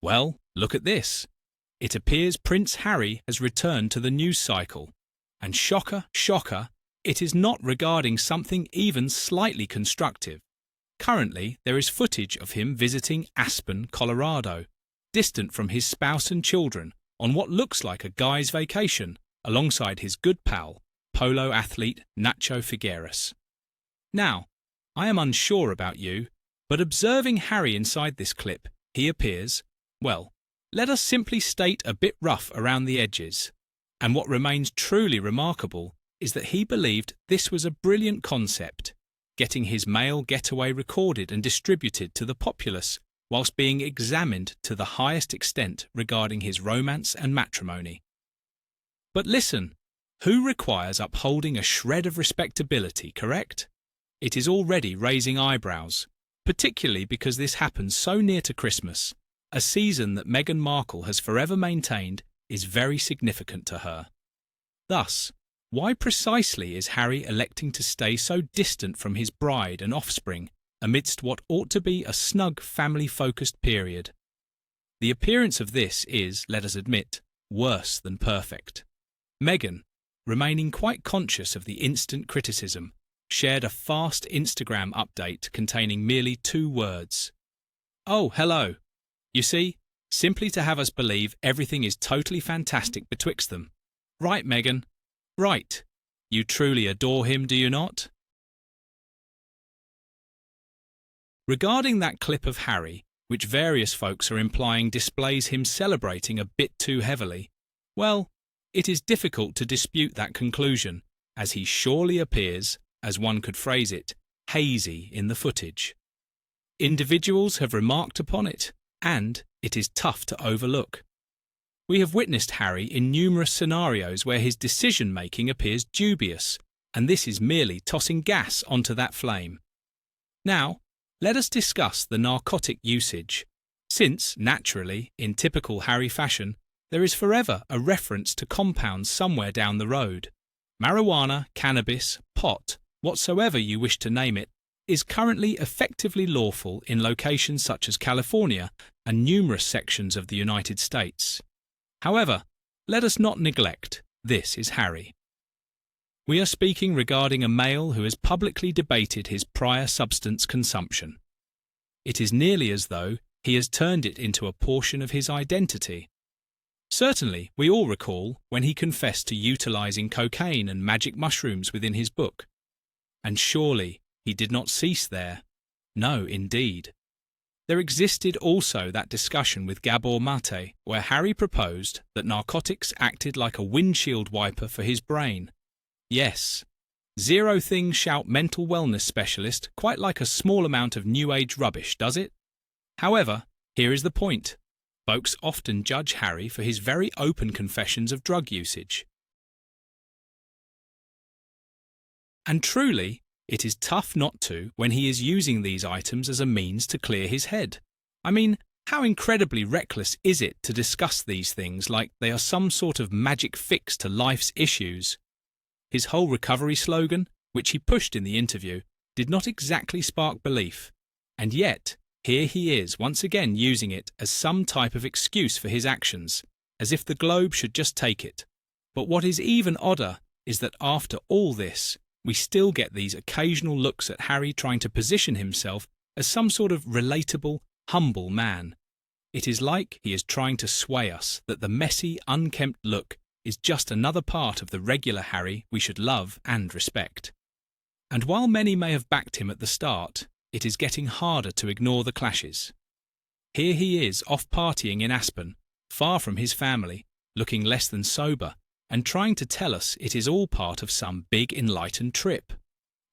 Well, look at this. It appears Prince Harry has returned to the news cycle. And shocker, shocker, it is not regarding something even slightly constructive. Currently, there is footage of him visiting Aspen, Colorado, distant from his spouse and children, on what looks like a guy's vacation, alongside his good pal, polo athlete Nacho Figueres. Now, I am unsure about you, but observing Harry inside this clip, he appears, well, let us simply state a bit rough around the edges. And what remains truly remarkable is that he believed this was a brilliant concept, getting his male getaway recorded and distributed to the populace, whilst being examined to the highest extent regarding his romance and matrimony. But listen, who requires upholding a shred of respectability, correct? It is already raising eyebrows, particularly because this happens so near to Christmas, a season that Meghan Markle has forever maintained is very significant to her. Thus, why precisely is Harry electing to stay so distant from his bride and offspring amidst what ought to be a snug family-focused period? The appearance of this is, let us admit, worse than perfect. Meghan, remaining quite conscious of the instant criticism, shared a fast Instagram update containing merely 2 words. "Oh, hello. You see, simply to have us believe everything is totally fantastic betwixt them. Right, Meghan? Right. You truly adore him, do you not?" Regarding that clip of Harry, which various folks are implying displays him celebrating a bit too heavily, well, it is difficult to dispute that conclusion, as he surely appears, as one could phrase it, hazy in the footage. Individuals have remarked upon it, and it is tough to overlook. We have witnessed Harry in numerous scenarios where his decision-making appears dubious, and this is merely tossing gas onto that flame. Now, let us discuss the narcotic usage, since, naturally, in typical Harry fashion, there is forever a reference to compounds somewhere down the road. Marijuana, cannabis, pot, whatsoever you wish to name it, is currently effectively lawful in locations such as California and numerous sections of the United States. However, let us not neglect, this is Harry. We are speaking regarding a male who has publicly debated his prior substance consumption. It is nearly as though he has turned it into a portion of his identity. Certainly, we all recall when he confessed to utilizing cocaine and magic mushrooms within his book. And surely he did not cease there. No, indeed. There existed also that discussion with Gabor Mate, where Harry proposed that narcotics acted like a windshield wiper for his brain. Yes, zero things shout mental wellness specialist quite like a small amount of new age rubbish, does it? However, here is the point. Folks often judge Harry for his very open confessions of drug usage. And truly, it is tough not to when he is using these items as a means to clear his head. I mean, how incredibly reckless is it to discuss these things like they are some sort of magic fix to life's issues? His whole recovery slogan, which he pushed in the interview, did not exactly spark belief. And yet, here he is once again using it as some type of excuse for his actions, as if the globe should just take it. But what is even odder is that after all this, we still get these occasional looks at Harry trying to position himself as some sort of relatable, humble man. It is like he is trying to sway us that the messy, unkempt look is just another part of the regular Harry we should love and respect. And while many may have backed him at the start, it is getting harder to ignore the clashes. Here he is off partying in Aspen, far from his family, looking less than sober, and trying to tell us it is all part of some big enlightened trip.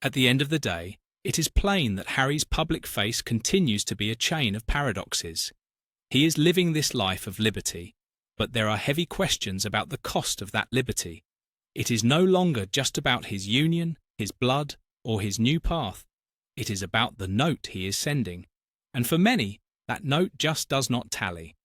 At the end of the day, it is plain that Harry's public face continues to be a chain of paradoxes. He is living this life of liberty, but there are heavy questions about the cost of that liberty. It is no longer just about his union, his blood, or his new path. It is about the note he is sending, and for many, that note just does not tally.